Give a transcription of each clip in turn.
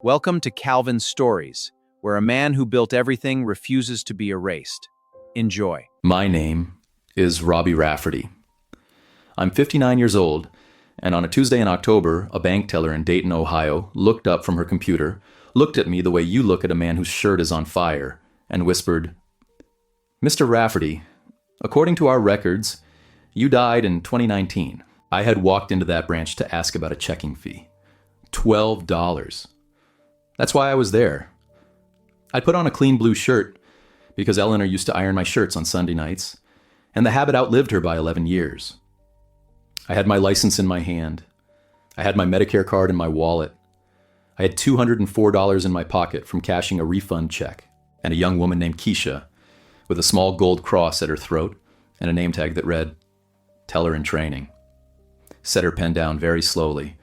Welcome to Calvin's Stories, where a man who built everything refuses to be erased. Enjoy. My name is Robbie Rafferty. I'm 59 years old, and on a Tuesday in October, a bank teller in Dayton, Ohio, looked up from her computer, looked at me the way you look at a man whose shirt is on fire, and whispered, "Mr. Rafferty, according to our records, you died in 2019. I had walked into that branch to ask about a checking fee. $12. That's why I was there. I put on a clean blue shirt because Eleanor used to iron my shirts on Sunday nights, and the habit outlived her by 11 years. I had my license in my hand. I had my Medicare card in my wallet. I had $204 in my pocket from cashing a refund check, and a young woman named Keisha with a small gold cross at her throat and a name tag that read, "Teller in Training," set her pen down very slowly,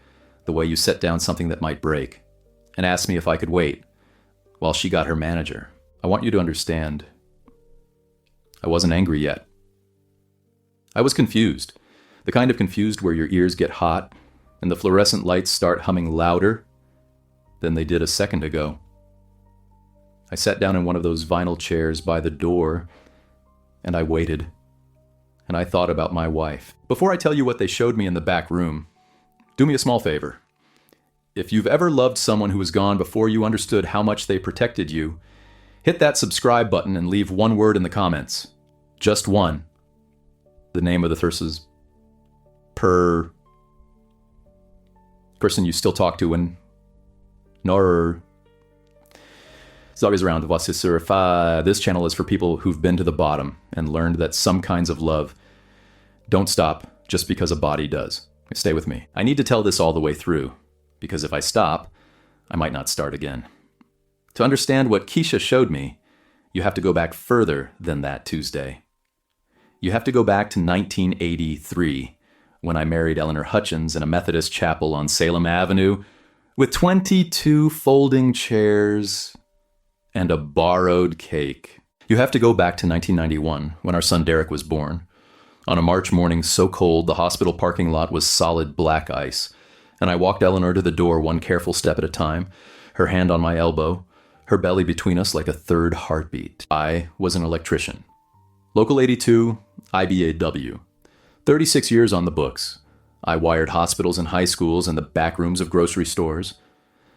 the way you set down something that might break, and asked me if I could wait while she got her manager. I want you to understand, I wasn't angry yet. I was confused, the kind of confused where your ears get hot and the fluorescent lights start humming louder than they did a second ago. I sat down in one of those vinyl chairs by the door, and I waited, and I thought about my wife. Before I tell you what they showed me in the back room, do me a small favor. If you've ever loved someone who was gone before you understood how much they protected you, hit that subscribe button and leave one word in the comments. Just one. The name of the person you still talk to and nor is always around. This channel is for people who've been to the bottom and learned that some kinds of love don't stop just because a body does. Stay with me. I need to tell this all the way through, because if I stop, I might not start again. To understand what Keisha showed me, you have to go back further than that Tuesday. You have to go back to 1983, when I married Eleanor Hutchins in a Methodist chapel on Salem Avenue with 22 folding chairs and a borrowed cake. You have to go back to 1991, when our son Derek was born. On a March morning so cold, the hospital parking lot was solid black ice, and I walked Eleanor to the door one careful step at a time, her hand on my elbow, her belly between us like a third heartbeat. I was an electrician. Local 82, IBAW. 36 years on the books. I wired hospitals and high schools and the back rooms of grocery stores.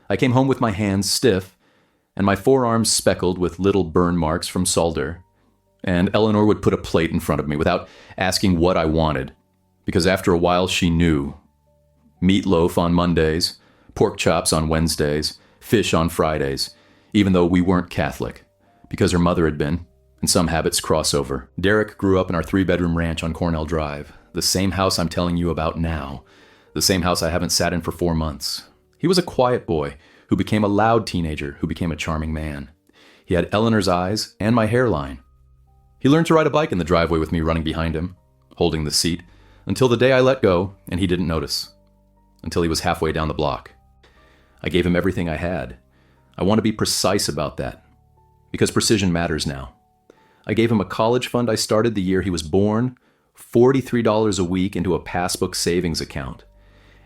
I came home with my hands stiff and my forearms speckled with little burn marks from solder. And Eleanor would put a plate in front of me without asking what I wanted, because after a while she knew. Meatloaf on Mondays, pork chops on Wednesdays, fish on Fridays, even though we weren't Catholic, because her mother had been, and some habits cross over. Derek grew up in our 3-bedroom ranch on Cornell Drive, the same house I'm telling you about now, the same house I haven't sat in for 4 months. He was a quiet boy who became a loud teenager who became a charming man. He had Eleanor's eyes and my hairline. He learned to ride a bike in the driveway with me running behind him, holding the seat, until the day I let go and he didn't notice. Until he was halfway down the block. I gave him everything I had. I want to be precise about that, because precision matters now. I gave him a college fund I started the year he was born, $43 a week into a passbook savings account.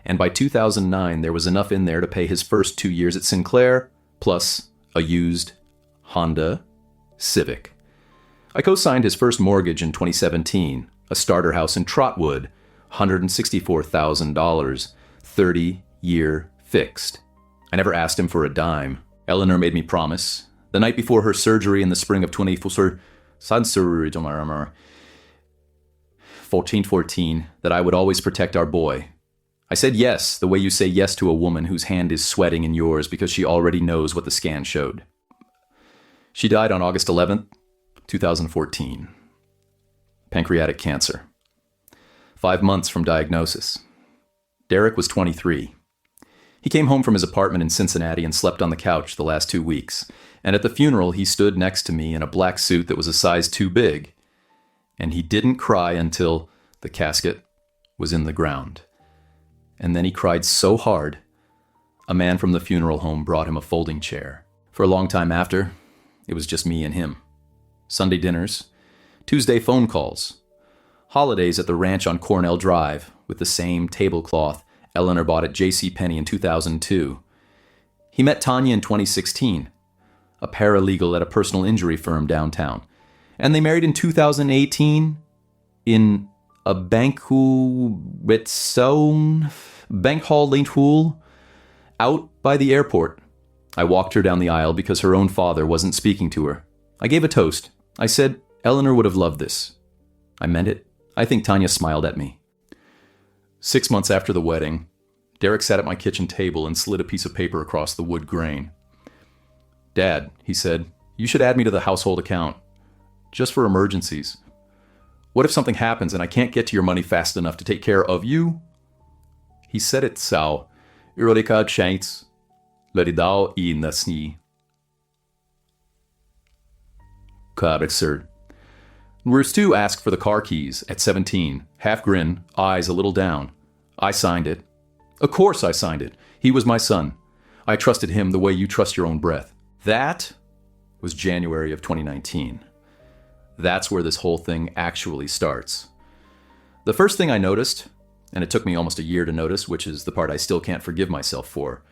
And by 2009, there was enough in there to pay his first 2 years at Sinclair, plus a used Honda Civic. I co-signed his first mortgage in 2017, a starter house in Trotwood, $164,000. 30-year fixed. I never asked him for a dime. Eleanor made me promise, the night before her surgery in the spring of 1414, that I would always protect our boy. I said yes, the way you say yes to a woman whose hand is sweating in yours because she already knows what the scan showed. She died on August 11th, 2014. Pancreatic cancer. 5 months from diagnosis. Derek was 23. He came home from his apartment in Cincinnati and slept on the couch the last 2 weeks, and at the funeral he stood next to me in a black suit that was a size too big, and he didn't cry until the casket was in the ground. And then he cried so hard, a man from the funeral home brought him a folding chair. For a long time after, it was just me and him. Sunday dinners, Tuesday phone calls, holidays at the ranch on Cornell Drive with the same tablecloth Eleanor bought at JCPenney in 2002. He met Tanya in 2016, a paralegal at a personal injury firm downtown, and they married in 2018 in a Bankhall Lane out by the airport. I walked her down the aisle because her own father wasn't speaking to her. I gave a toast. I said, Eleanor would have loved this. I meant it. I think Tanya smiled at me. 6 months after the wedding, Derek sat at my kitchen table and slid a piece of paper across the wood grain. Dad, he said, you should add me to the household account. Just for emergencies. What if something happens and I can't get to your money fast enough to take care of you? He said it so. Urolika chance. Leridao I nasni. Absurd. Stu asked for the car keys at 17, half grin, eyes a little down. I signed it. Of course I signed it. He was my son. I trusted him the way you trust your own breath. That was January of 2019. That's where this whole thing actually starts. The first thing I noticed, and it took me almost a year to notice, which is the part I still can't forgive myself for,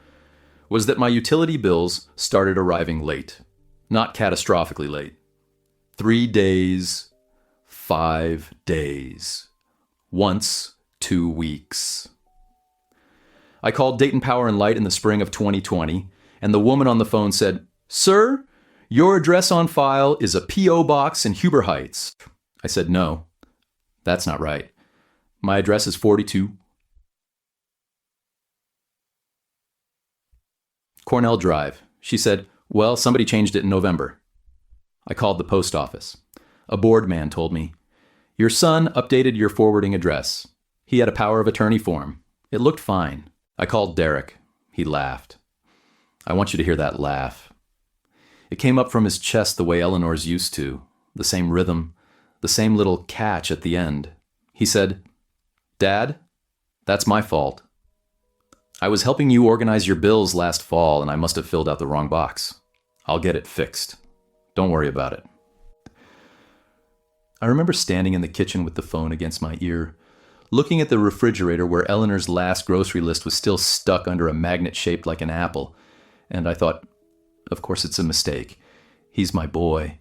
was that my utility bills started arriving late. Not catastrophically late. 3 days, 5 days. Once 2 weeks. I called Dayton Power and Light in the spring of 2020, and the woman on the phone said, Sir, your address on file is a P.O. box in Huber Heights. I said, no, that's not right. My address is 42 Cornell Drive. She said, well, somebody changed it in November. I called the post office. A board man told me, your son updated your forwarding address. He had a power of attorney form. It looked fine. I called Derek. He laughed. I want you to hear that laugh. It came up from his chest the way Eleanor's used to, the same rhythm, the same little catch at the end. He said, Dad, that's my fault. I was helping you organize your bills last fall and I must have filled out the wrong box. I'll get it fixed. Don't worry about it. I remember standing in the kitchen with the phone against my ear, looking at the refrigerator where Eleanor's last grocery list was still stuck under a magnet shaped like an apple, and I thought, of course it's a mistake. He's my boy.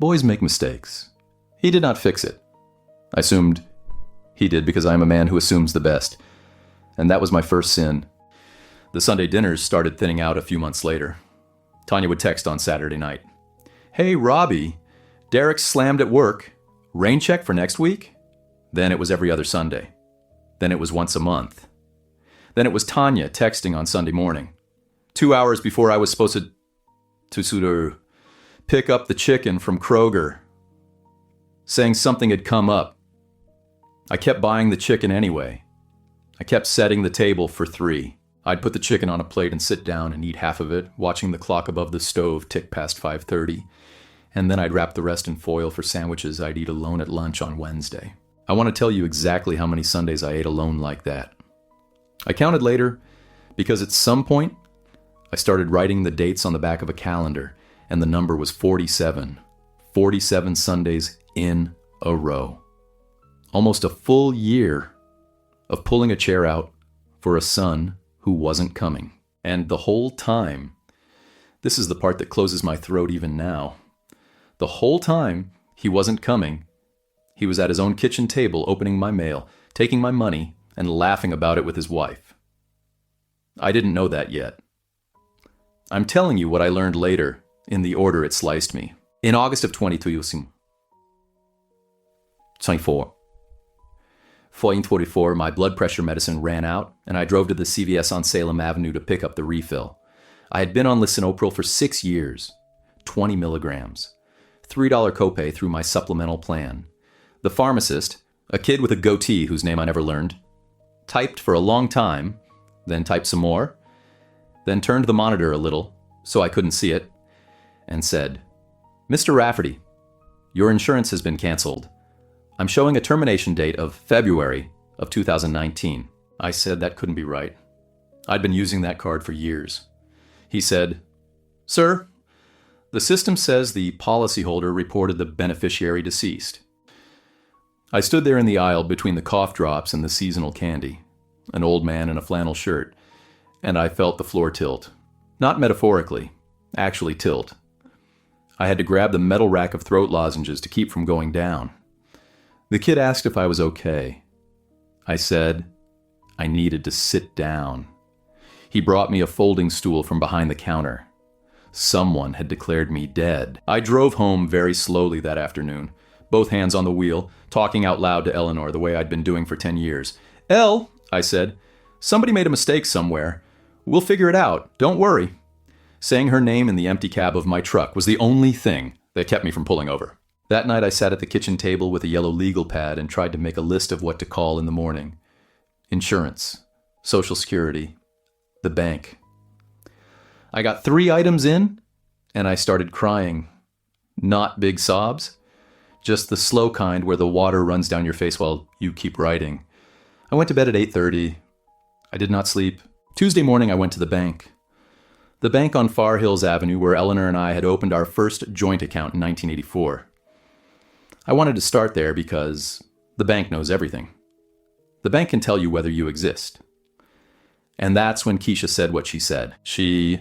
Boys make mistakes. He did not fix it. I assumed he did because I am a man who assumes the best, and that was my first sin. The Sunday dinners started thinning out a few months later. Tanya would text on Saturday night. Hey, Robbie, Derek's slammed at work. Rain check for next week? Then it was every other Sunday. Then it was once a month. Then it was Tanya texting on Sunday morning. 2 hours before I was supposed to pick up the chicken from Kroger, saying something had come up. I kept buying the chicken anyway. I kept setting the table for 3. I'd put the chicken on a plate and sit down and eat half of it, watching the clock above the stove tick past 5:30, and then I'd wrap the rest in foil for sandwiches I'd eat alone at lunch on Wednesday. I want to tell you exactly how many Sundays I ate alone like that. I counted later because at some point I started writing the dates on the back of a calendar, and the number was 47. 47 Sundays in a row. Almost a full year of pulling a chair out for a son who wasn't coming. And the whole time, this is the part that closes my throat even now, the whole time he wasn't coming, he was at his own kitchen table opening my mail, taking my money, and laughing about it with his wife. I didn't know that yet. I'm telling you what I learned later in the order it sliced me. In August of 2024, my blood pressure medicine ran out, and I drove to the CVS on Salem Avenue to pick up the refill. I had been on lisinopril for 6 years, 20 milligrams, $3 copay through my supplemental plan. The pharmacist, a kid with a goatee whose name I never learned, typed for a long time, then typed some more, then turned the monitor a little so I couldn't see it, and said, Mr. Rafferty, your insurance has been canceled. I'm showing a termination date of February of 2019. I said that couldn't be right. I'd been using that card for years. He said, Sir, the system says the policyholder reported the beneficiary deceased. I stood there in the aisle between the cough drops and the seasonal candy, an old man in a flannel shirt, and I felt the floor tilt. Not metaphorically, actually tilt. I had to grab the metal rack of throat lozenges to keep from going down. The kid asked if I was okay. I said I needed to sit down. He brought me a folding stool from behind the counter. Someone had declared me dead. I drove home very slowly that afternoon, both hands on the wheel, talking out loud to Eleanor the way I'd been doing for 10 years. "Elle," I said, "somebody made a mistake somewhere. We'll figure it out. Don't worry." Saying her name in the empty cab of my truck was the only thing that kept me from pulling over. That night I sat at the kitchen table with a yellow legal pad and tried to make a list of what to call in the morning. Insurance, Social Security, the bank. I got 3 items in, and I started crying. Not big sobs, just the slow kind where the water runs down your face while you keep writing. I went to bed at 8:30. I did not sleep. Tuesday morning I went to the bank. The bank on Far Hills Avenue where Eleanor and I had opened our first joint account in 1984. I wanted to start there because the bank knows everything. The bank can tell you whether you exist. And that's when Keisha said what she said. She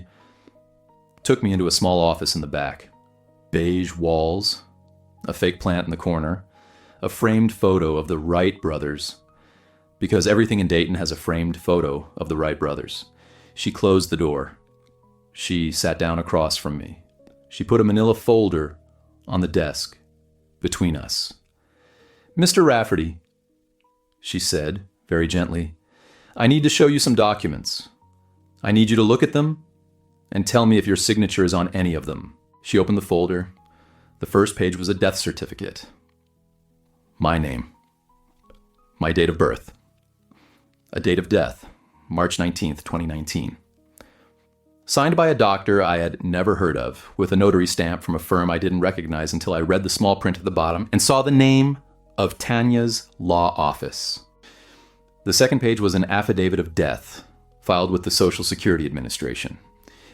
took me into a small office in the back. Beige walls, a fake plant in the corner, a framed photo of the Wright brothers, because everything in Dayton has a framed photo of the Wright brothers. She closed the door. She sat down across from me. She put a manila folder on the desk between us. "Mr. Rafferty," she said very gently, "I need to show you some documents. I need you to look at them and tell me if your signature is on any of them." She opened the folder. The first page was a death certificate. My name. My date of birth. A date of death, March 19th, 2019. Signed by a doctor I had never heard of, with a notary stamp from a firm I didn't recognize until I read the small print at the bottom and saw the name of Tanya's law office. The second page was an affidavit of death, filed with the Social Security Administration.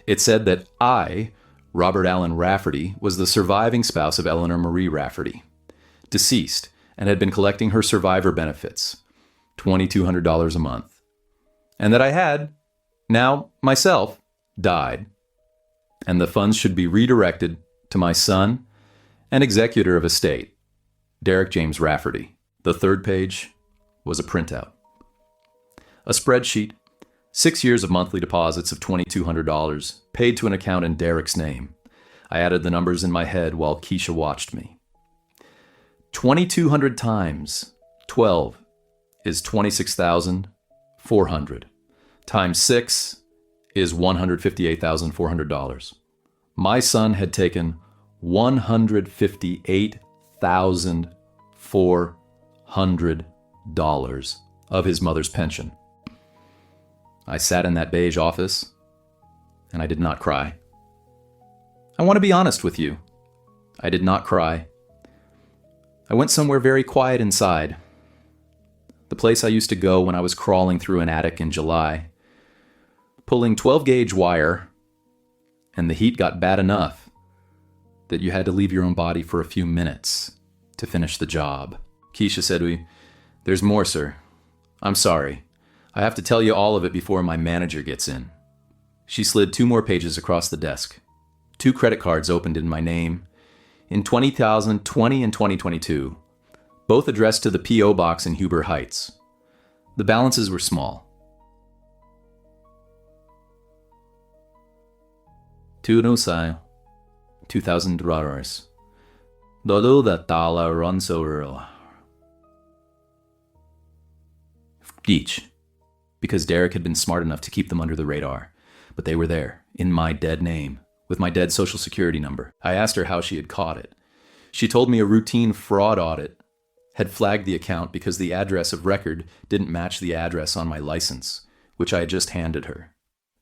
It said that I, Robert Allen Rafferty, was the surviving spouse of Eleanor Marie Rafferty, deceased, and had been collecting her survivor benefits, $2,200 a month. And that I had, now myself, died, and the funds should be redirected to my son and executor of estate, Derek James Rafferty. The third page was a printout. A spreadsheet, 6 years of monthly deposits of $2,200, paid to an account in Derek's name. I added the numbers in my head while Keisha watched me. 2,200 times 12 is $26,400. Times 6 is $158,400. My son had taken $158,400 of his mother's pension. I sat in that beige office, and I did not cry. I want to be honest with you. I did not cry. I went somewhere very quiet inside. The place I used to go when I was crawling through an attic in July, pulling 12-gauge wire, and the heat got bad enough that you had to leave your own body for a few minutes to finish the job. Keisha said, "There's more, sir. I'm sorry. I have to tell you all of it before my manager gets in." She slid 2 more pages across the desk. 2 credit cards opened in my name in 2020 and 2022, both addressed to the P.O. Box in Huber Heights. The balances were small. $2,000 $2,000 each, because Derek had been smart enough to keep them under the radar. But they were there, in my dead name, with my dead Social Security number. I asked her how she had caught it. She told me a routine fraud audit had flagged the account because the address of record didn't match the address on my license, which I had just handed her.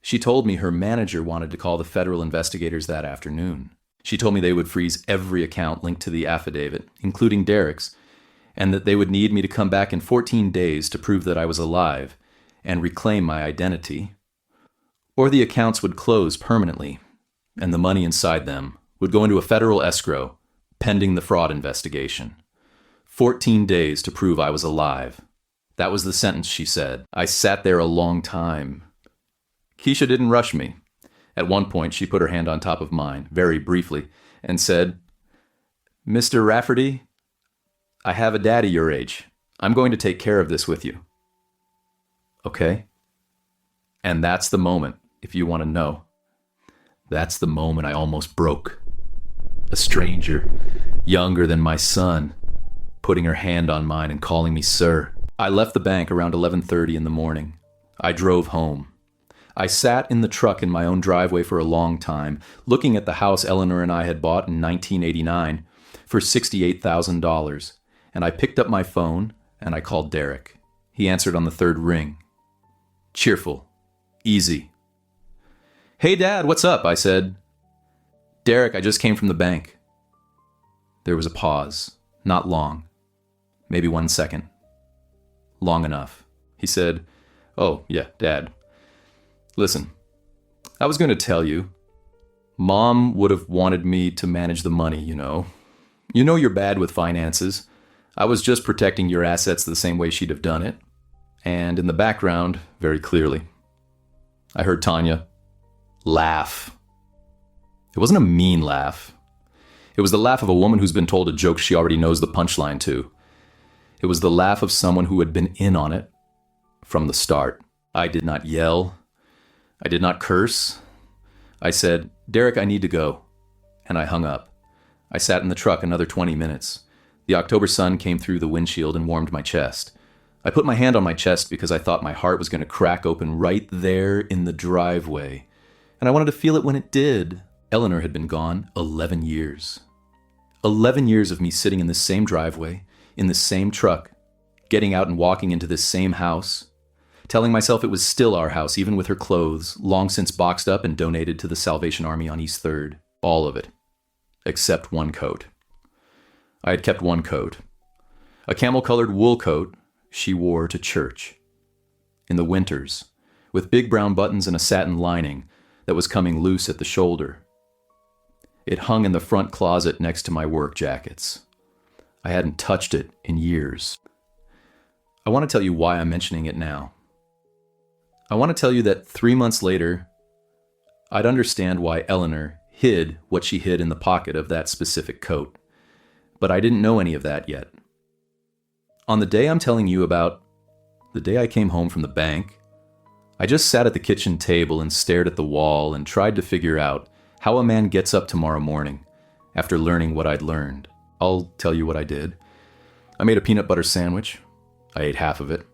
She told me her manager wanted to call the federal investigators that afternoon. She told me they would freeze every account linked to the affidavit, including Derek's, and that they would need me to come back in 14 days to prove that I was alive and reclaim my identity, or the accounts would close permanently, and the money inside them would go into a federal escrow pending the fraud investigation. 14 days to prove I was alive. That was the sentence she said. I sat there a long time, Keisha didn't rush me. At one point, she put her hand on top of mine, very briefly, and said, "Mr. Rafferty, I have a daddy your age. I'm going to take care of this with you." Okay? And that's the moment, if you want to know. That's the moment I almost broke. A stranger, younger than my son, putting her hand on mine and calling me sir. I left the bank around 11:30 in the morning. I drove home. I sat in the truck in my own driveway for a long time, looking at the house Eleanor and I had bought in 1989 for $68,000, and I picked up my phone and I called Derek. He answered on the third ring. Cheerful. Easy. "Hey, Dad, what's up?" I said. "Derek, I just came from the bank." There was a pause. Not long. Maybe 1 second. Long enough. He said, "Oh, yeah, Dad. Listen, I was going to tell you. Mom would have wanted me to manage the money, you know. You know you're bad with finances. I was just protecting your assets the same way she'd have done it." And in the background, very clearly, I heard Tanya laugh. It wasn't a mean laugh. It was the laugh of a woman who's been told a joke she already knows the punchline to. It was the laugh of someone who had been in on it from the start. I did not yell. I did not curse. I said, "Derek, I need to go." And I hung up. I sat in the truck another 20 minutes. The October sun came through the windshield and warmed my chest. I put my hand on my chest because I thought my heart was going to crack open right there in the driveway. And I wanted to feel it when it did. Eleanor had been gone 11 years. 11 years of me sitting in this same driveway, in this same truck, getting out and walking into this same house, telling myself it was still our house, even with her clothes, long since boxed up and donated to the Salvation Army on East 3rd. All of it. Except one coat. I had kept one coat. A camel-colored wool coat she wore to church. In the winters, with big brown buttons and a satin lining that was coming loose at the shoulder. It hung in the front closet next to my work jackets. I hadn't touched it in years. I want to tell you why I'm mentioning it now. I want to tell you that 3 months later, I'd understand why Eleanor hid what she hid in the pocket of that specific coat. But I didn't know any of that yet. On the day I'm telling you about, the day I came home from the bank, I just sat at the kitchen table and stared at the wall and tried to figure out how a man gets up tomorrow morning after learning what I'd learned. I'll tell you what I did. I made a peanut butter sandwich. I ate half of it.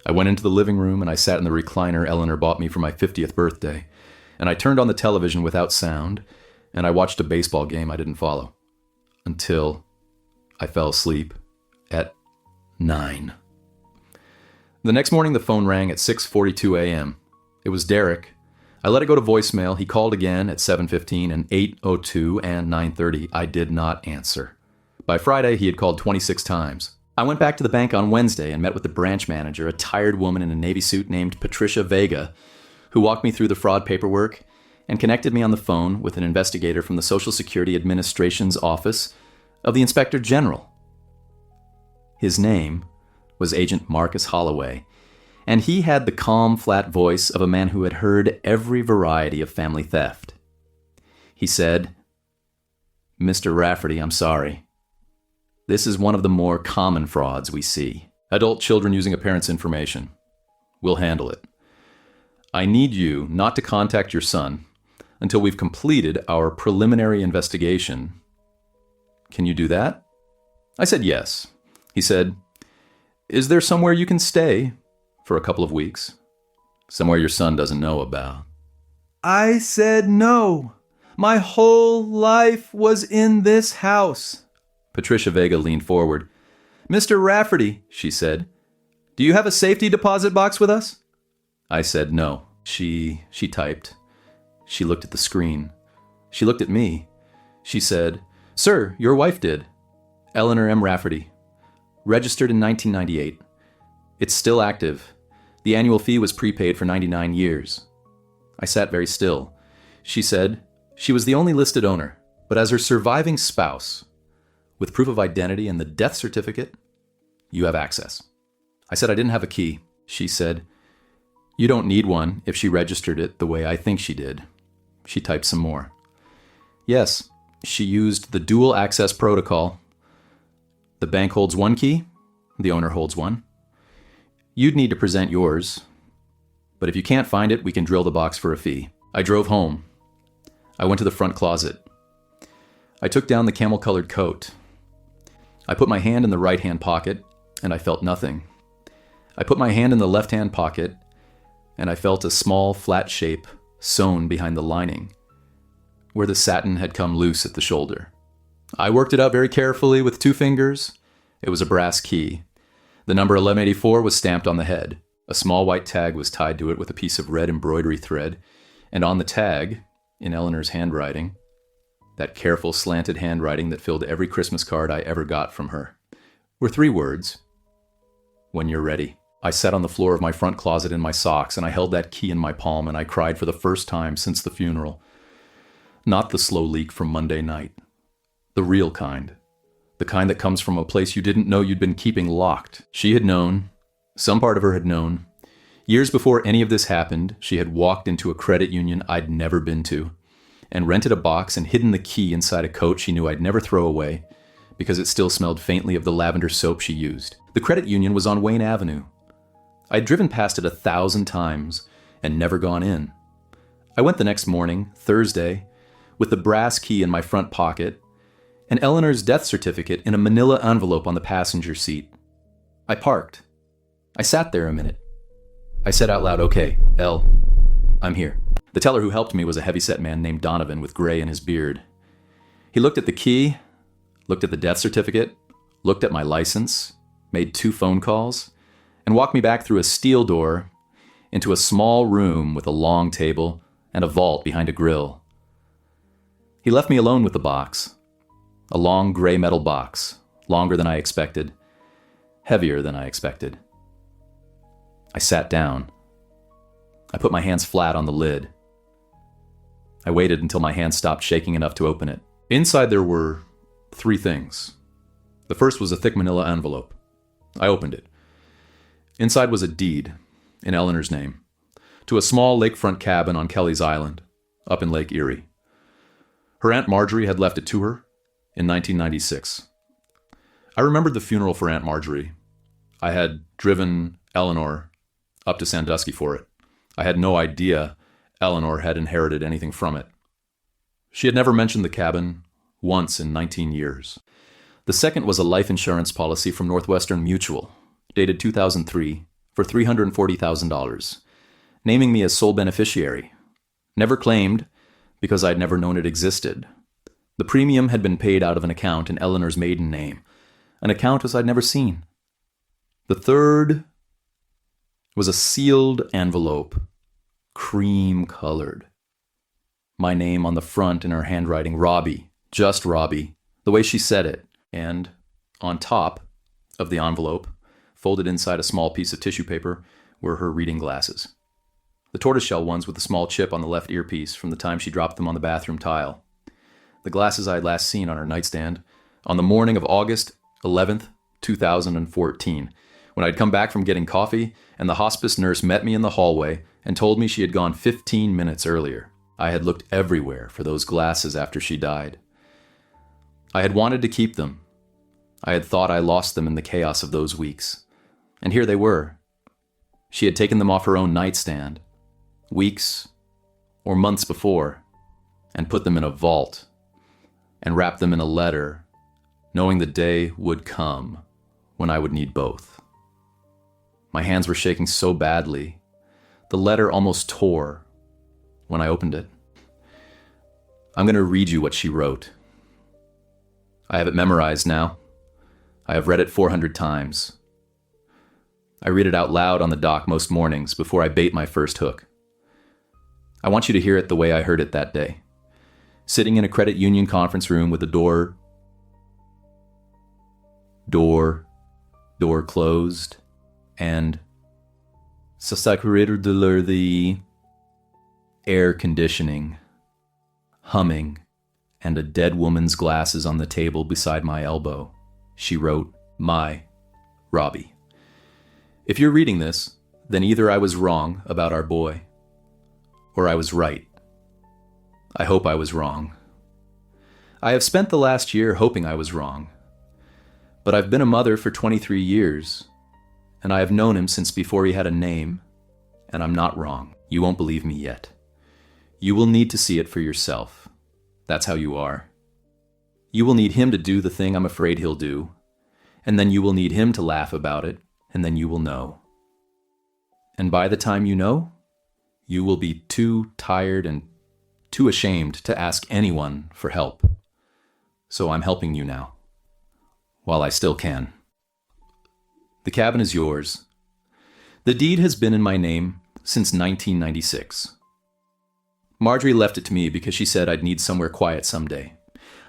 I went into the living room and I sat in the recliner Eleanor bought me for my 50th birthday, and I turned on the television without sound, and I watched a baseball game I didn't follow. Until I fell asleep at 9. The next morning the phone rang at 6:42 a.m. It was Derek. I let it go to voicemail. He called again at 7:15 and 8:02 and 9:30. I did not answer. By Friday, he had called 26 times. I went back to the bank on Wednesday and met with the branch manager, a tired woman in a Navy suit named Patricia Vega, who walked me through the fraud paperwork and connected me on the phone with an investigator from the Social Security Administration's office of the Inspector General. His name was Agent Marcus Holloway, and he had the calm, flat voice of a man who had heard every variety of family theft. He said, "Mr. Rafferty, I'm sorry. This is one of the more common frauds we see. Adult children using a parent's information. We'll handle it. I need you not to contact your son until we've completed our preliminary investigation. Can you do that?" I said yes. He said, "Is there somewhere you can stay for a couple of weeks? Somewhere your son doesn't know about?" I said no. My whole life was in this house. Patricia Vega leaned forward. "Mr. Rafferty," she said, "do you have a safety deposit box with us?" I said no. She typed. She looked at the screen. She looked at me. She said, "Sir, your wife did. Eleanor M. Rafferty. Registered in 1998. It's still active. The annual fee was prepaid for 99 years. I sat very still. She said she was the only listed owner, but as her surviving spouse, with proof of identity and the death certificate, you have access. I said I didn't have a key. She said, You don't need one if she registered it the way I think she did. She typed some more. Yes, she used the dual access protocol. The bank holds one key, the owner holds one. You'd need to present yours, but if you can't find it, we can drill the box for a fee. I drove home. I went to the front closet. I took down the camel-colored coat. I put my hand in the right-hand pocket, and I felt nothing. I put my hand in the left-hand pocket, and I felt a small, flat shape sewn behind the lining, where the satin had come loose at the shoulder. I worked it out very carefully with 2 fingers. It was a brass key. The number 1184 was stamped on the head. A small white tag was tied to it with a piece of red embroidery thread, and on the tag, in Eleanor's handwriting, that careful slanted handwriting that filled every Christmas card I ever got from her, were 3 words: "When you're ready." I sat on the floor of my front closet in my socks, and I held that key in my palm, and I cried for the first time since the funeral. Not the slow leak from Monday night. The real kind. The kind that comes from a place you didn't know you'd been keeping locked. She had known. Some part of her had known. Years before any of this happened, she had walked into a credit union I'd never been to, and rented a box and hidden the key inside a coat she knew I'd never throw away, because it still smelled faintly of the lavender soap she used. The credit union was on Wayne Avenue. I'd driven past it 1,000 times and never gone in. I went the next morning, Thursday, with the brass key in my front pocket and Eleanor's death certificate in a manila envelope on the passenger seat. I parked. I sat there a minute. I said out loud, "Okay, Elle, I'm here." The teller who helped me was a heavyset man named Donovan with gray in his beard. He looked at the key, looked at the death certificate, looked at my license, made 2 phone calls, and walked me back through a steel door into a small room with a long table and a vault behind a grill. He left me alone with the box. A long gray metal box, longer than I expected, heavier than I expected. I sat down. I put my hands flat on the lid. I waited until my hands stopped shaking enough to open it. Inside there were 3 things. The first was a thick manila envelope. I opened it. Inside was a deed, in Eleanor's name, to a small lakefront cabin on Kelly's Island, up in Lake Erie. Her Aunt Marjorie had left it to her in 1996. I remembered the funeral for Aunt Marjorie. I had driven Eleanor up to Sandusky for it. I had no idea Eleanor had inherited anything from it. She had never mentioned the cabin once in 19 years. The second was a life insurance policy from Northwestern Mutual, dated 2003, for $340,000, naming me as sole beneficiary. Never claimed, because I'd never known it existed. The premium had been paid out of an account in Eleanor's maiden name, an account as I'd never seen. The third was a sealed envelope, cream-colored. My name on the front in her handwriting, Robbie, just Robbie, the way she said it, and on top of the envelope, folded inside a small piece of tissue paper, were her reading glasses. The tortoiseshell ones with the small chip on the left earpiece from the time she dropped them on the bathroom tile. The glasses I had last seen on her nightstand on the morning of August 11th, 2014, when I'd come back from getting coffee and the hospice nurse met me in the hallway and told me she had gone 15 minutes earlier. I had looked everywhere for those glasses after she died. I had wanted to keep them. I had thought I lost them in the chaos of those weeks. And here they were. She had taken them off her own nightstand, weeks or months before, and put them in a vault, and wrapped them in a letter, knowing the day would come when I would need both. My hands were shaking so badly, the letter almost tore when I opened it. I'm going to read you what she wrote. I have it memorized now. I have read it 400 times. I read it out loud on the dock most mornings before I bait my first hook. I want you to hear it the way I heard it that day. Sitting in a credit union conference room with the door closed, and the air conditioning, humming, and a dead woman's glasses on the table beside my elbow. She wrote, "My Robbie." If you're reading this, then either I was wrong about our boy, or I was right. I hope I was wrong. I have spent the last year hoping I was wrong. But I've been a mother for 23 years, and I have known him since before he had a name, and I'm not wrong. You won't believe me yet. You will need to see it for yourself. That's how you are. You will need him to do the thing I'm afraid he'll do, and then you will need him to laugh about it, and then you will know. And by the time you know, you will be too tired and too ashamed to ask anyone for help. So I'm helping you now, while I still can. The cabin is yours. The deed has been in my name since 1996. Marjorie left it to me because she said I'd need somewhere quiet someday.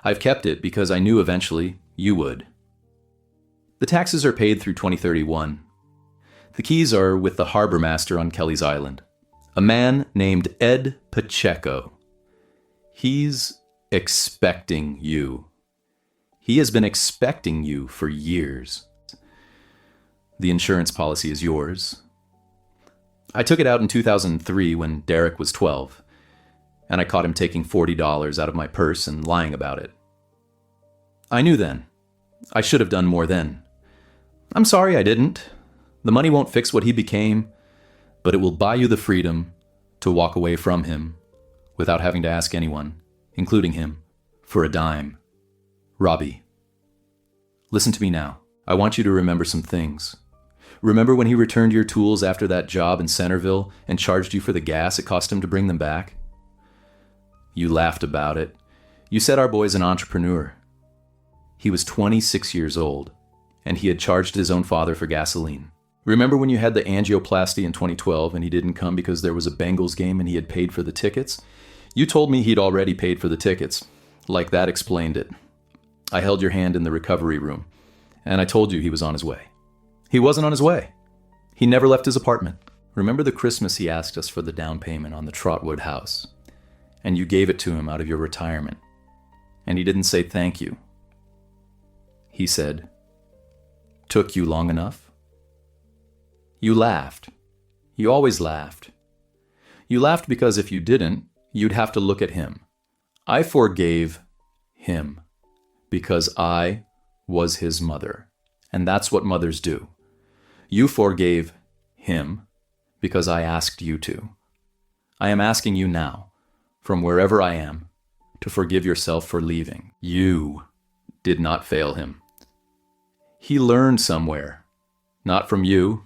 I've kept it because I knew eventually you would. The taxes are paid through 2031. The keys are with the harbor master on Kelly's Island, a man named Ed Pacheco. He's expecting you. He has been expecting you for years. The insurance policy is yours. I took it out in 2003 when Derek was 12, and I caught him taking $40 out of my purse and lying about it. I knew then. I should have done more then. I'm sorry I didn't. The money won't fix what he became, but it will buy you the freedom to walk away from him without having to ask anyone, including him, for a dime. Robbie, listen to me now. I want you to remember some things. Remember when he returned your tools after that job in Centerville and charged you for the gas it cost him to bring them back? You laughed about it. You said our boy's an entrepreneur. He was 26 years old, and he had charged his own father for gasoline. Remember when you had the angioplasty in 2012 and he didn't come because there was a Bengals game and he had paid for the tickets? You told me he'd already paid for the tickets. Like that explained it. I held your hand in the recovery room, and I told you he was on his way. He wasn't on his way. He never left his apartment. Remember the Christmas he asked us for the down payment on the Trotwood house, and you gave it to him out of your retirement, and he didn't say thank you. He said, "Took you long enough?" You laughed. You always laughed. You laughed because if you didn't, you'd have to look at him. I forgave him because I was his mother, and that's what mothers do. You forgave him because I asked you to. I am asking you now, from wherever I am, to forgive yourself for leaving. You did not fail him. He learned somewhere, not from you,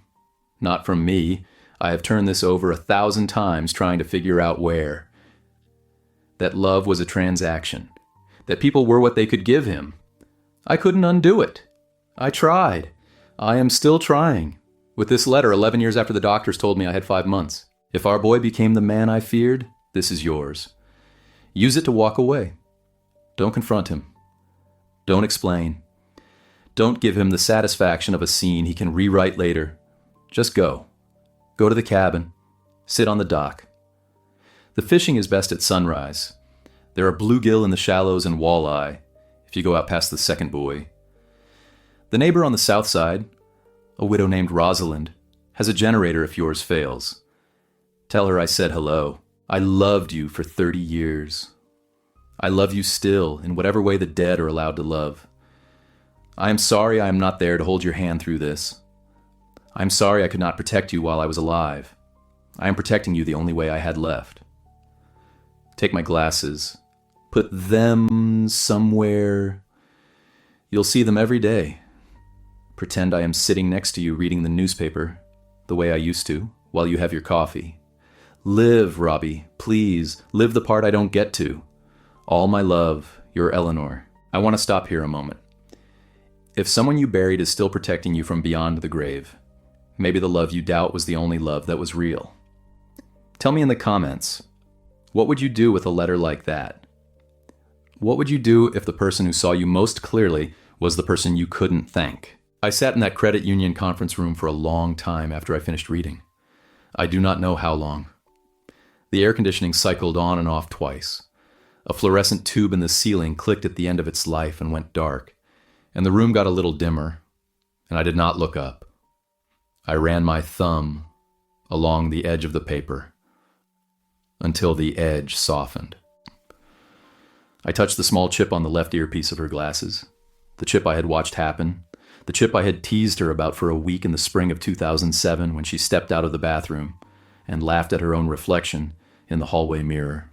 not from me. I have turned this over 1,000 times trying to figure out where. That love was a transaction, that people were what they could give him. I couldn't undo it. I tried. I am still trying. With this letter 11 years after the doctors told me I had 5 months. If our boy became the man I feared, this is yours. Use it to walk away. Don't confront him. Don't explain. Don't give him the satisfaction of a scene he can rewrite later. Just go. Go to the cabin. Sit on the dock. The fishing is best at sunrise. There are bluegill in the shallows and walleye if you go out past the second buoy. The neighbor on the south side, a widow named Rosalind, has a generator if yours fails. Tell her I said hello. I loved you for 30 years. I love you still, in whatever way the dead are allowed to love. I am sorry I am not there to hold your hand through this. I am sorry I could not protect you while I was alive. I am protecting you the only way I had left. Take my glasses. Put them somewhere. You'll see them every day. Pretend I am sitting next to you reading the newspaper, the way I used to, while you have your coffee. Live, Robbie, please. Live the part I don't get to. All my love, your Eleanor. I want to stop here a moment. If someone you buried is still protecting you from beyond the grave, maybe the love you doubt was the only love that was real. Tell me in the comments, what would you do with a letter like that? What would you do if the person who saw you most clearly was the person you couldn't thank? I sat in that credit union conference room for a long time after I finished reading. I do not know how long. The air conditioning cycled on and off twice. A fluorescent tube in the ceiling clicked at the end of its life and went dark, and the room got a little dimmer, and I did not look up. I ran my thumb along the edge of the paper until the edge softened. I touched the small chip on the left earpiece of her glasses, the chip I had watched happen, the chip I had teased her about for a week in the spring of 2007 when she stepped out of the bathroom and laughed at her own reflection in the hallway mirror.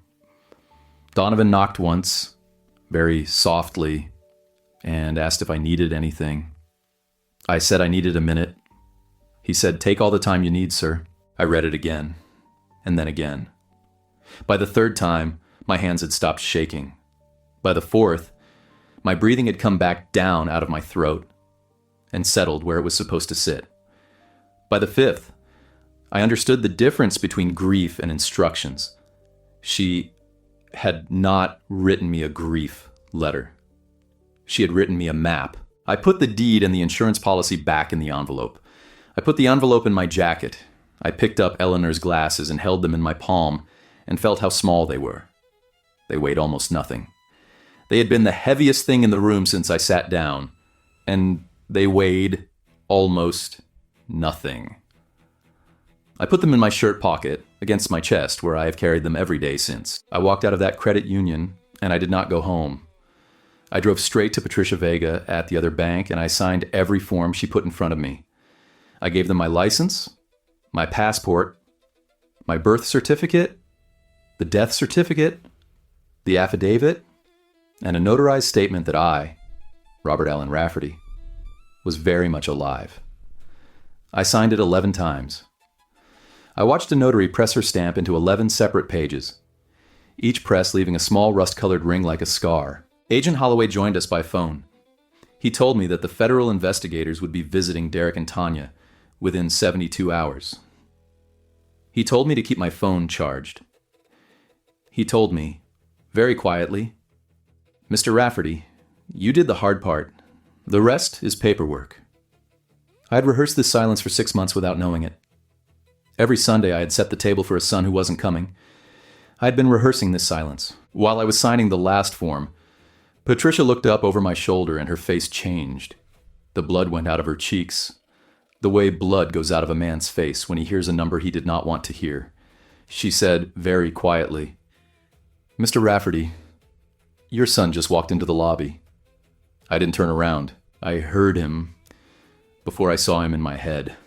Donovan knocked once, very softly, and asked if I needed anything. I said I needed a minute. He said, "Take all the time you need, sir." I read it again, and then again. By the third time, my hands had stopped shaking. By the fourth, my breathing had come back down out of my throat and settled where it was supposed to sit. By the fifth, I understood the difference between grief and instructions. She had not written me a grief letter. She had written me a map. I put the deed and the insurance policy back in the envelope. I put the envelope in my jacket. I picked up Eleanor's glasses and held them in my palm and felt how small they were. They weighed almost nothing. They had been the heaviest thing in the room since I sat down, and they weighed almost nothing. I put them in my shirt pocket against my chest, where I have carried them every day since. I walked out of that credit union, and I did not go home. I drove straight to Patricia Vega at the other bank, and I signed every form she put in front of me. I gave them my license, my passport, my birth certificate, the death certificate, the affidavit, and a notarized statement that I, Robert Allen Rafferty, was very much alive. I signed it 11 times. I watched a notary press her stamp into 11 separate pages, each press leaving a small rust-colored ring like a scar. Agent Holloway joined us by phone. He told me that the federal investigators would be visiting Derek and Tanya within 72 hours. He told me to keep my phone charged. He told me, very quietly, "Mr. Rafferty, you did the hard part. The rest is paperwork." I had rehearsed this silence for 6 months without knowing it. Every Sunday I had set the table for a son who wasn't coming. I had been rehearsing this silence. While I was signing the last form, Patricia looked up over my shoulder and her face changed. The blood went out of her cheeks, the way blood goes out of a man's face when he hears a number he did not want to hear. She said very quietly, "Mr. Rafferty, your son just walked into the lobby." I didn't turn around. I heard him before I saw him in my head.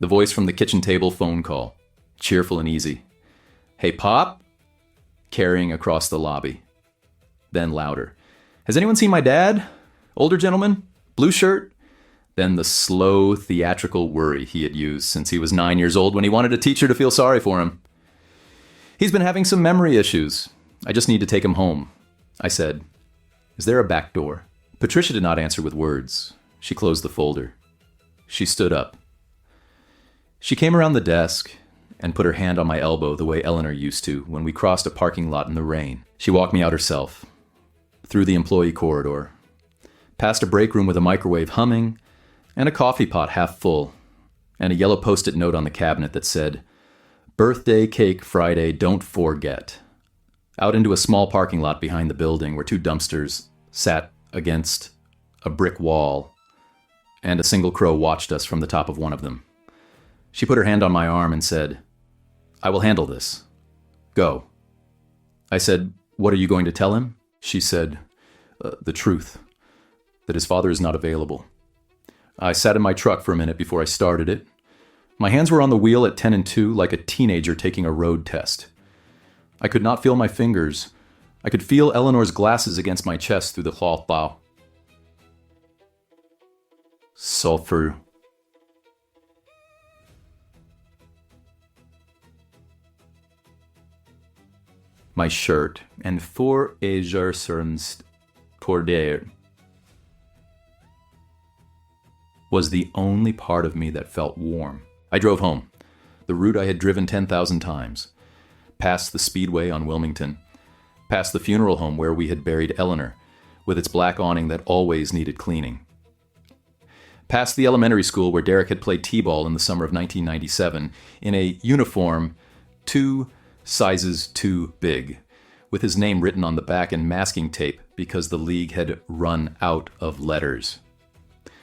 The voice from the kitchen table phone call, cheerful and easy. "Hey, Pop?" Carrying across the lobby. Then louder. "Has anyone seen my dad? Older gentleman? Blue shirt?" Then the slow, theatrical worry he had used since he was 9 years old when he wanted a teacher to feel sorry for him. "He's been having some memory issues. I just need to take him home." I said, "Is there a back door?" Patricia did not answer with words. She closed the folder. She stood up. She came around the desk and put her hand on my elbow the way Eleanor used to when we crossed a parking lot in the rain. She walked me out herself, through the employee corridor, past a break room with a microwave humming, and a coffee pot half full, and a yellow post-it note on the cabinet that said, "Birthday cake Friday, don't forget." Out into a small parking lot behind the building where 2 dumpsters sat against a brick wall, and a single crow watched us from the top of one of them. She put her hand on my arm and said, "I will handle this. Go." I said, "What are you going to tell him?" She said, "The truth, that his father is not available." I sat in my truck for a minute before I started it. My hands were on the wheel at 10 and 2 like a teenager taking a road test. I could not feel my fingers. I could feel Eleanor's glasses against my chest through the cloth bow. Sulfur. My shirt, and 4 exercens por der, was the only part of me that felt warm. I drove home, the route I had driven 10,000 times, past the speedway on Wilmington, past the funeral home where we had buried Eleanor, with its black awning that always needed cleaning, past the elementary school where Derek had played t-ball in the summer of 1997 in a uniform 2 sizes too big, with his name written on the back in masking tape because the league had run out of letters.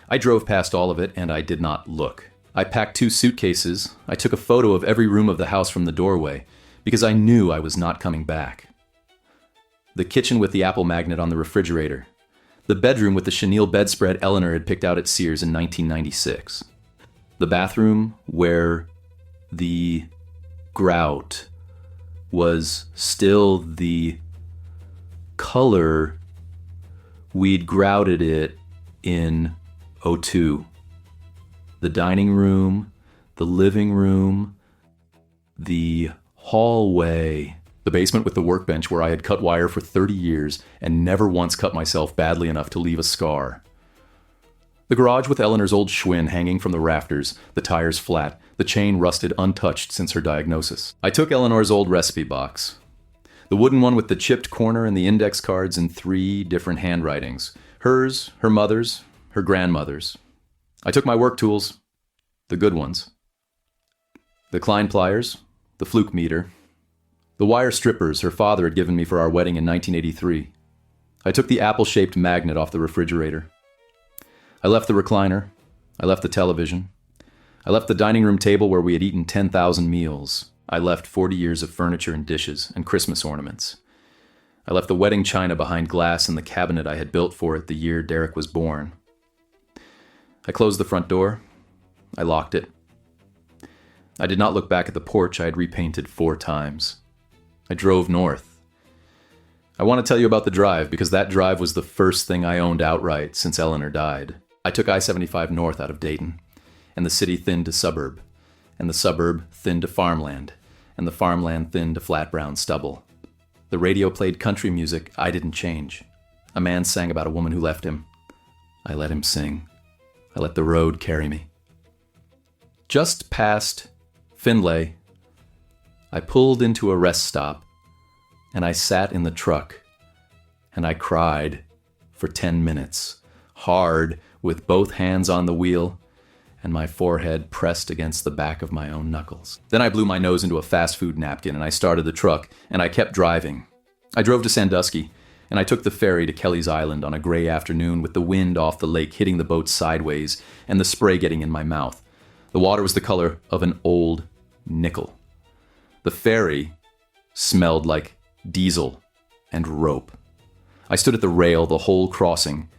I drove past all of it and I did not look. I packed 2 suitcases. I took a photo of every room of the house from the doorway, because I knew I was not coming back. The kitchen with the Apple magnet on the refrigerator. The bedroom with the chenille bedspread Eleanor had picked out at Sears in 1996. The bathroom where the grout was still the color we'd grouted it in '02. The dining room, the living room, the hallway, the basement with the workbench where I had cut wire for 30 years and never once cut myself badly enough to leave a scar. The garage with Eleanor's old Schwinn hanging from the rafters, the tires flat, the chain rusted untouched since her diagnosis. I took Eleanor's old recipe box. The wooden one with the chipped corner and the index cards in 3 different handwritings. Hers, her mother's, her grandmother's. I took my work tools, the good ones. The Klein pliers, the fluke meter, the wire strippers her father had given me for our wedding in 1983. I took the apple-shaped magnet off the refrigerator. I left the recliner. I left the television. I left the dining room table where we had eaten 10,000 meals. I left 40 years of furniture and dishes and Christmas ornaments. I left the wedding china behind glass in the cabinet I had built for it the year Derek was born. I closed the front door. I locked it. I did not look back at the porch I had repainted 4 times. I drove north. I want to tell you about the drive because that drive was the first thing I owned outright since Eleanor died. I took I-75 north out of Dayton, and the city thinned to suburb, and the suburb thinned to farmland, and the farmland thinned to flat brown stubble. The radio played country music I didn't change. A man sang about a woman who left him. I let him sing. I let the road carry me. Just past Findlay, I pulled into a rest stop, and I sat in the truck, and I cried for 10 minutes, hard, with both hands on the wheel, and my forehead pressed against the back of my own knuckles. Then I blew my nose into a fast food napkin, and I started the truck, and I kept driving. I drove to Sandusky, and I took the ferry to Kelly's Island on a gray afternoon with the wind off the lake hitting the boat sideways and the spray getting in my mouth. The water was the color of an old nickel. The ferry smelled like diesel and rope. I stood at the rail the whole crossing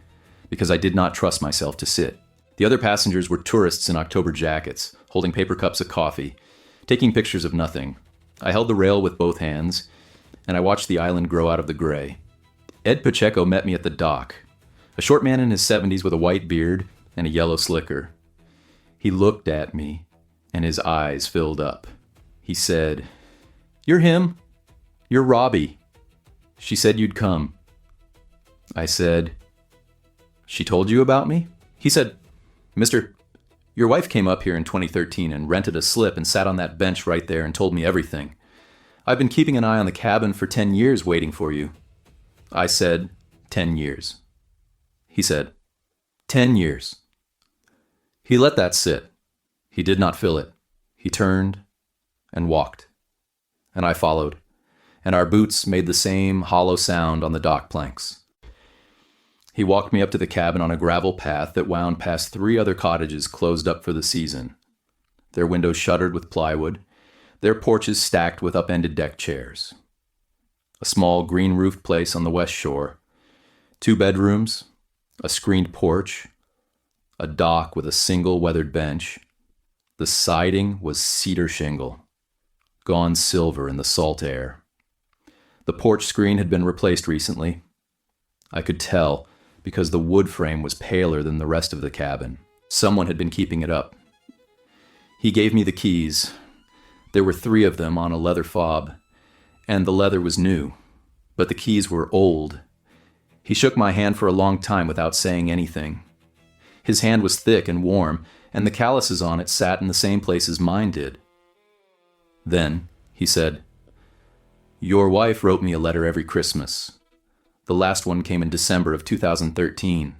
because I did not trust myself to sit. The other passengers were tourists in October jackets, holding paper cups of coffee, taking pictures of nothing. I held the rail with both hands, and I watched the island grow out of the gray. Ed Pacheco met me at the dock, a short man in his 70s with a white beard and a yellow slicker. He looked at me, and his eyes filled up. He said, "You're him. You're Robbie. She said you'd come." I said, "She told you about me?" He said, "Mister, your wife came up here in 2013 and rented a slip and sat on that bench right there and told me everything. I've been keeping an eye on the cabin for 10 years waiting for you." I said, 10 years. He said, 10 years. He let that sit. He did not fill it. He turned and walked. And I followed, and our boots made the same hollow sound on the dock planks. He walked me up to the cabin on a gravel path that wound past 3 other cottages closed up for the season, their windows shuttered with plywood, their porches stacked with upended deck chairs. A small green-roofed place on the west shore, 2 bedrooms, a screened porch, a dock with a single weathered bench. The siding was cedar shingle, gone silver in the salt air. The porch screen had been replaced recently. I could tell because the wood frame was paler than the rest of the cabin. Someone had been keeping it up. He gave me the keys. There were 3 of them on a leather fob, and the leather was new, but the keys were old. He shook my hand for a long time without saying anything. His hand was thick and warm, and the calluses on it sat in the same place as mine did. Then he said, "Your wife wrote me a letter every Christmas. The last one came in December of 2013.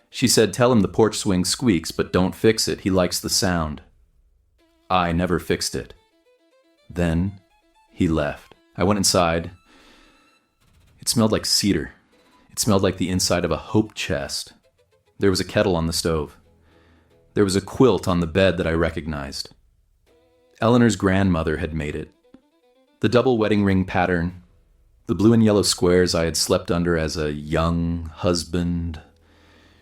She said, tell him the porch swing squeaks, but don't fix it. He likes the sound." I never fixed it. Then he left. I went inside. It smelled like cedar. It smelled like the inside of a hope chest. There was a kettle on the stove. There was a quilt on the bed that I recognized. Eleanor's grandmother had made it. The double wedding ring pattern, the blue and yellow squares I had slept under as a young husband.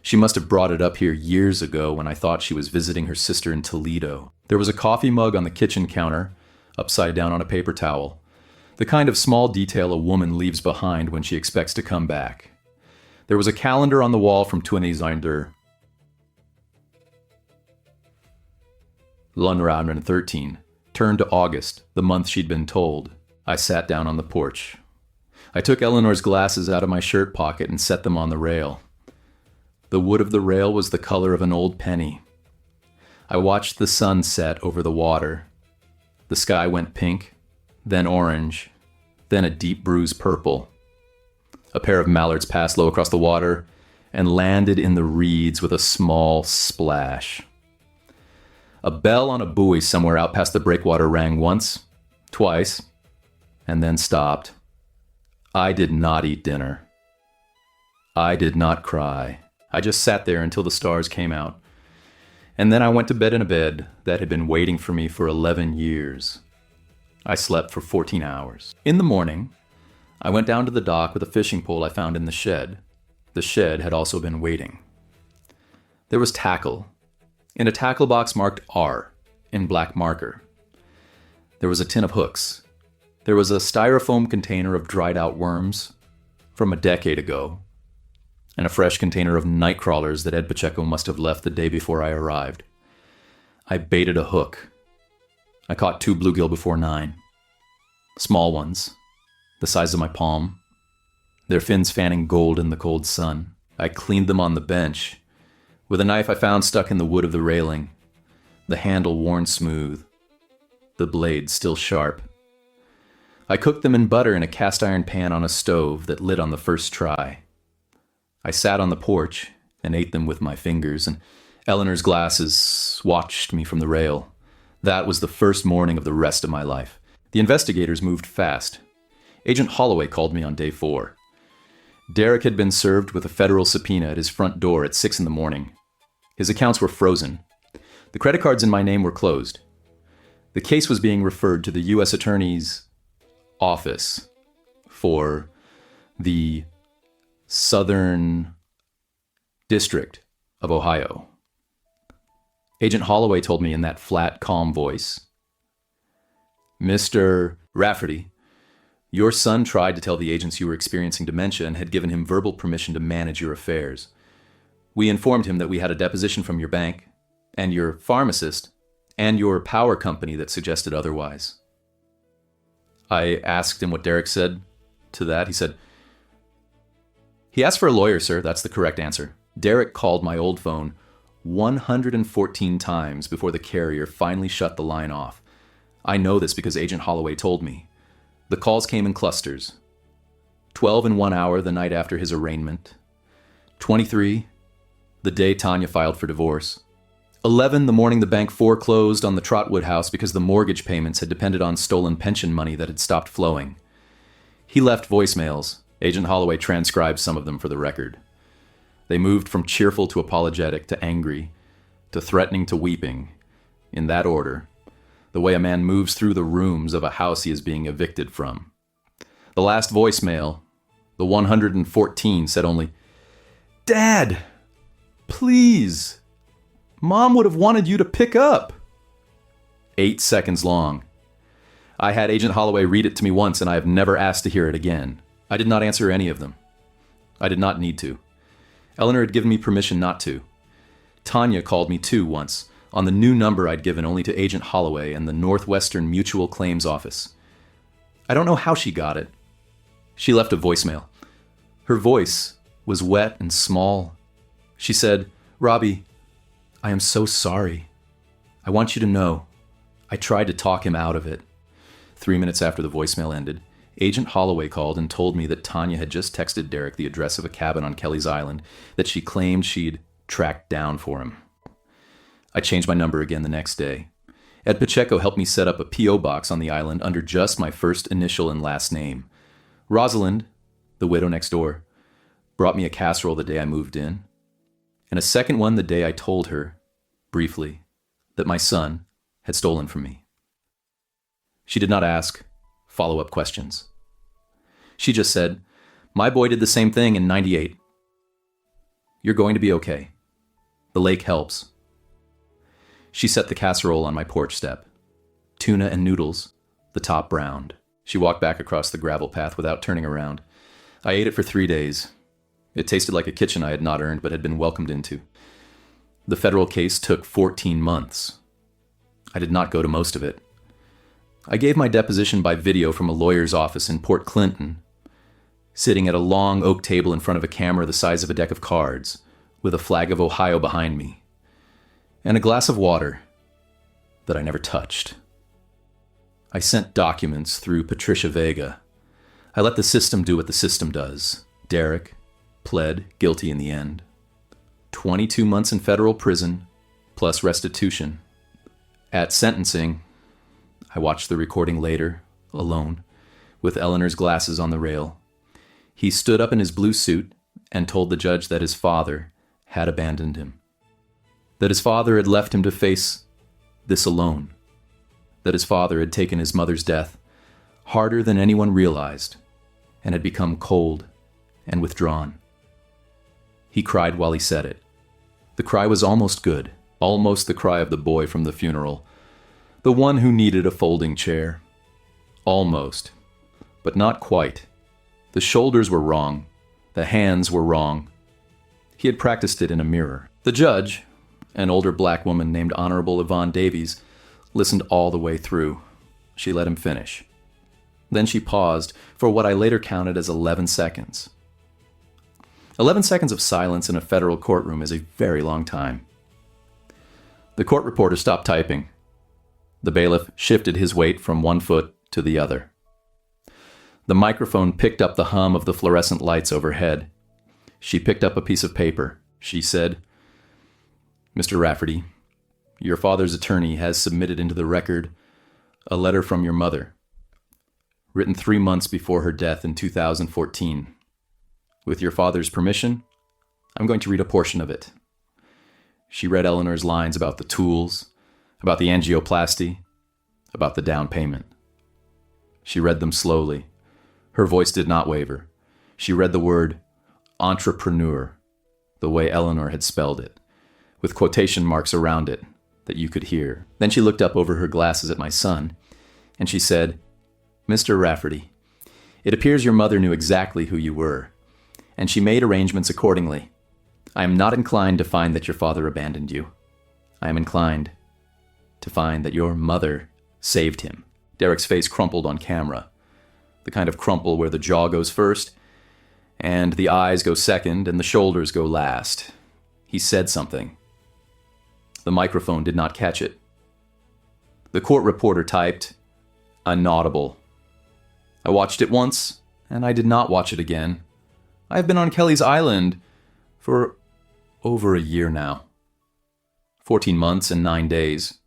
She must have brought it up here years ago when I thought she was visiting her sister in Toledo. There was a coffee mug on the kitchen counter, upside down on a paper towel. The kind of small detail a woman leaves behind when she expects to come back. There was a calendar on the wall from 2013, turned to August, the month she'd been told. I sat down on the porch. I took Eleanor's glasses out of my shirt pocket and set them on the rail. The wood of the rail was the color of an old penny. I watched the sun set over the water. The sky went pink, then orange, then a deep bruised purple. A pair of mallards passed low across the water and landed in the reeds with a small splash. A bell on a buoy somewhere out past the breakwater rang once, twice, and then stopped. I did not eat dinner. I did not cry. I just sat there until the stars came out. And then I went to bed in a bed that had been waiting for me for 11 years. I slept for 14 hours. In the morning, I went down to the dock with a fishing pole I found in the shed. The shed had also been waiting. There was tackle, in a tackle box marked R in black marker. There was a tin of hooks. There was a styrofoam container of dried out worms from a decade ago, and a fresh container of night crawlers that Ed Pacheco must have left the day before I arrived. I baited a hook. I caught 2 bluegill before 9. Small ones, the size of my palm, their fins fanning gold in the cold sun. I cleaned them on the bench, with a knife I found stuck in the wood of the railing, the handle worn smooth, the blade still sharp. I cooked them in butter in a cast iron pan on a stove that lit on the first try. I sat on the porch and ate them with my fingers, and Eleanor's glasses watched me from the rail. That was the first morning of the rest of my life. The investigators moved fast. Agent Holloway called me on day 4. Derek had been served with a federal subpoena at his front door at 6 in the morning. His accounts were frozen. The credit cards in my name were closed. The case was being referred to the U.S. Attorney's office for the Southern District of Ohio. Agent Holloway told me in that flat, calm voice, "Mr. Rafferty, your son tried to tell the agents you were experiencing dementia and had given him verbal permission to manage your affairs. We informed him that we had a deposition from your bank, and your pharmacist, and your power company that suggested otherwise." I asked him what Derek said to that. He asked for a lawyer, sir. That's the correct answer. Derek called my old phone 114 times before the carrier finally shut the line off. I know this because Agent Holloway told me. The calls came in clusters. 12 in 1 hour the night after his arraignment. 23, the day Tanya filed for divorce. 11 the morning the bank foreclosed on the Trotwood house because the mortgage payments had depended on stolen pension money that had stopped flowing. He left voicemails. Agent Holloway transcribed some of them for the record. They moved from cheerful to apologetic to angry to threatening to weeping, in that order, the way a man moves through the rooms of a house he is being evicted from. The last voicemail, the 114, said only, "Dad, please. Mom would have wanted you to pick up." 8 seconds long. I had Agent Holloway read it to me once, and I have never asked to hear it again. I did not answer any of them. I did not need to. Eleanor had given me permission not to. Tanya called me too once, on the new number I'd given only to Agent Holloway and the Northwestern Mutual Claims Office. I don't know how she got it. She left a voicemail. Her voice was wet and small. She said, "Robbie, I am so sorry. I want you to know, I tried to talk him out of it." 3 minutes after the voicemail ended, Agent Holloway called and told me that Tanya had just texted Derek the address of a cabin on Kelly's Island that she claimed she'd tracked down for him. I changed my number again the next day. Ed Pacheco helped me set up a P.O. box on the island under just my first initial and last name. Rosalind, the widow next door, brought me a casserole the day I moved in, and a second one the day I told her briefly, that my son had stolen from me. She did not ask follow-up questions. She just said, "My boy did the same thing in '98. You're going to be okay. The lake helps." She set the casserole on my porch step. Tuna and noodles, the top browned. She walked back across the gravel path without turning around. I ate it for 3 days. It tasted like a kitchen I had not earned but had been welcomed into. The federal case took 14 months. I did not go to most of it. I gave my deposition by video from a lawyer's office in Port Clinton, sitting at a long oak table in front of a camera the size of a deck of cards, with a flag of Ohio behind me, and a glass of water that I never touched. I sent documents through Patricia Vega. I let the system do what the system does. Derek pled guilty in the end. 22 months in federal prison, plus restitution. At sentencing, I watched the recording later, alone, with Eleanor's glasses on the rail. He stood up in his blue suit and told the judge that his father had abandoned him. That his father had left him to face this alone. That his father had taken his mother's death harder than anyone realized and had become cold and withdrawn. He cried while he said it. The cry was almost good, almost the cry of the boy from the funeral, the one who needed a folding chair. Almost, but not quite. The shoulders were wrong. The hands were wrong. He had practiced it in a mirror. The judge, an older black woman named Honorable Yvonne Davies, listened all the way through. She let him finish. Then she paused for what I later counted as 11 seconds. 11 seconds of silence in a federal courtroom is a very long time. The court reporter stopped typing. The bailiff shifted his weight from one foot to the other. The microphone picked up the hum of the fluorescent lights overhead. She picked up a piece of paper. She said, "Mr. Rafferty, your father's attorney has submitted into the record a letter from your mother, written 3 months before her death in 2014. With your father's permission, I'm going to read a portion of it." She read Eleanor's lines about the tools, about the angioplasty, about the down payment. She read them slowly. Her voice did not waver. She read the word entrepreneur, the way Eleanor had spelled it, with quotation marks around it that you could hear. Then she looked up over her glasses at my son, and she said, "Mr. Rafferty, it appears your mother knew exactly who you were, and she made arrangements accordingly. I am not inclined to find that your father abandoned you. I am inclined to find that your mother saved him." Derek's face crumpled on camera, the kind of crumple where the jaw goes first, and the eyes go second, and the shoulders go last. He said something. The microphone did not catch it. The court reporter typed, "Inaudible." I watched it once, and I did not watch it again. I have been on Kelly's Island for over a year now. 14 months and 9 days,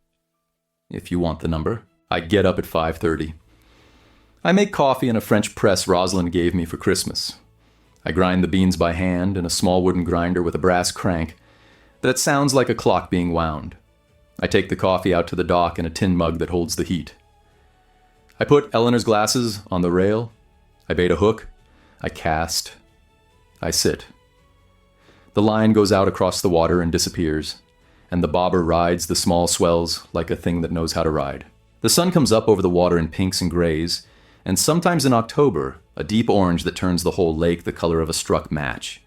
if you want the number. I get up at 5:30. I make coffee in a French press Rosalind gave me for Christmas. I grind the beans by hand in a small wooden grinder with a brass crank that sounds like a clock being wound. I take the coffee out to the dock in a tin mug that holds the heat. I put Eleanor's glasses on the rail. I bait a hook. I cast. I sit. The line goes out across the water and disappears, and the bobber rides the small swells like a thing that knows how to ride. The sun comes up over the water in pinks and grays, and sometimes in October, a deep orange that turns the whole lake the color of a struck match.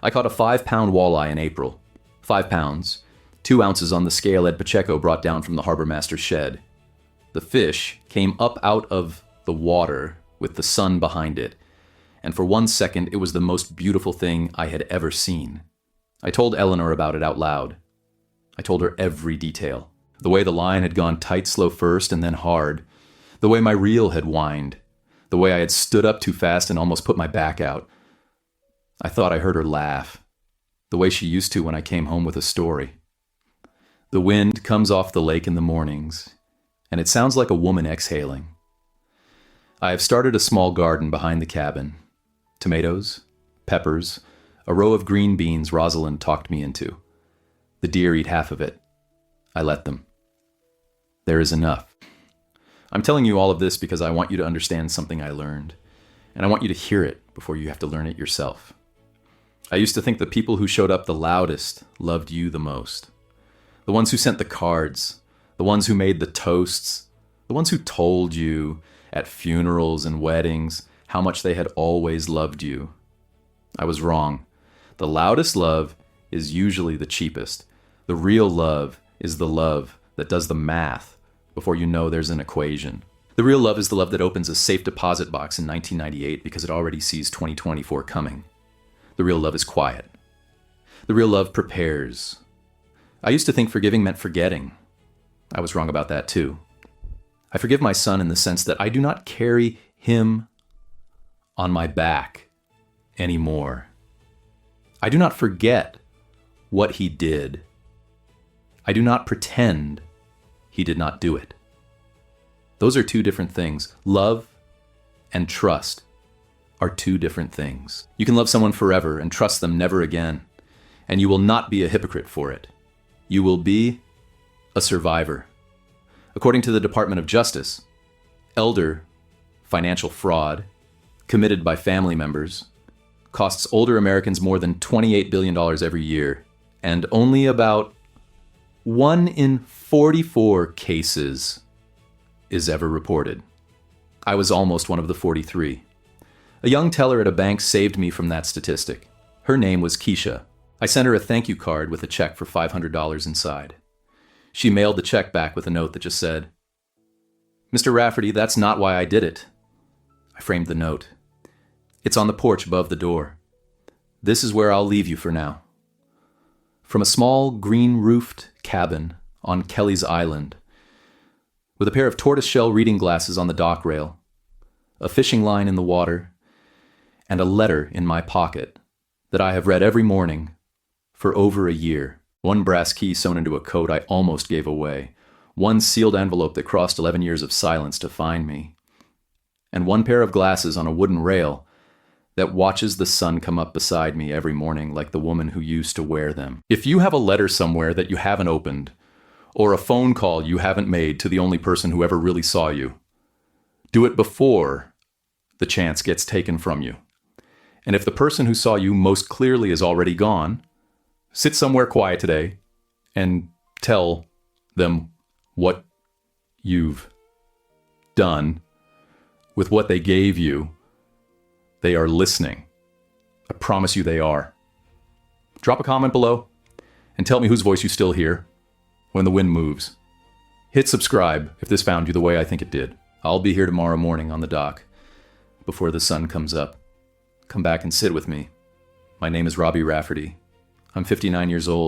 I caught a 5-pound walleye in April. 5 pounds, 2 ounces on the scale Ed Pacheco brought down from the harbor master's shed. The fish came up out of the water with the sun behind it, and for 1 second it was the most beautiful thing I had ever seen. I told Eleanor about it out loud. I told her every detail. The way the line had gone tight slow first and then hard. The way my reel had whined. The way I had stood up too fast and almost put my back out. I thought I heard her laugh. The way she used to when I came home with a story. The wind comes off the lake in the mornings, and it sounds like a woman exhaling. I have started a small garden behind the cabin. Tomatoes, peppers, a row of green beans Rosalind talked me into. The deer eat half of it. I let them. There is enough. I'm telling you all of this because I want you to understand something I learned, and I want you to hear it before you have to learn it yourself. I used to think the people who showed up the loudest loved you the most. The ones who sent the cards, the ones who made the toasts, the ones who told you at funerals and weddings how much they had always loved you. I was wrong. The loudest love is usually the cheapest. The real love is the love that does the math before you know there's an equation. The real love is the love that opens a safe deposit box in 1998 because it already sees 2024 coming. The real love is quiet. The real love prepares. I used to think forgiving meant forgetting. I was wrong about that too. I forgive my son in the sense that I do not carry him on my back anymore. I do not forget what he did. I do not pretend he did not do it. Those are two different things. Love and trust are two different things. You can love someone forever and trust them never again, and you will not be a hypocrite for it. You will be a survivor. According to the Department of Justice, elder financial fraud committed by family members costs older Americans more than $28 billion every year, and only about 1 in 44 cases is ever reported. I was almost one of the 43. A young teller at a bank saved me from that statistic. Her name was Keisha. I sent her a thank you card with a check for $500 inside. She mailed the check back with a note that just said, "Mr. Rafferty, that's not why I did it." I framed the note. "It's on the porch above the door. This is where I'll leave you for now." From a small green-roofed cabin on Kelly's Island, with a pair of tortoiseshell reading glasses on the dock rail, a fishing line in the water, and a letter in my pocket that I have read every morning for over a year. One brass key sewn into a coat I almost gave away, one sealed envelope that crossed 11 years of silence to find me, and one pair of glasses on a wooden rail that watches the sun come up beside me every morning like the woman who used to wear them. If you have a letter somewhere that you haven't opened, or a phone call you haven't made to the only person who ever really saw you, do it before the chance gets taken from you. And if the person who saw you most clearly is already gone, sit somewhere quiet today and tell them what you've done with what they gave you. They are listening. I promise you they are. Drop a comment below and tell me whose voice you still hear when the wind moves. Hit subscribe if this found you the way I think it did. I'll be here tomorrow morning on the dock before the sun comes up. Come back and sit with me. My name is Robbie Rafferty. I'm 59 years old.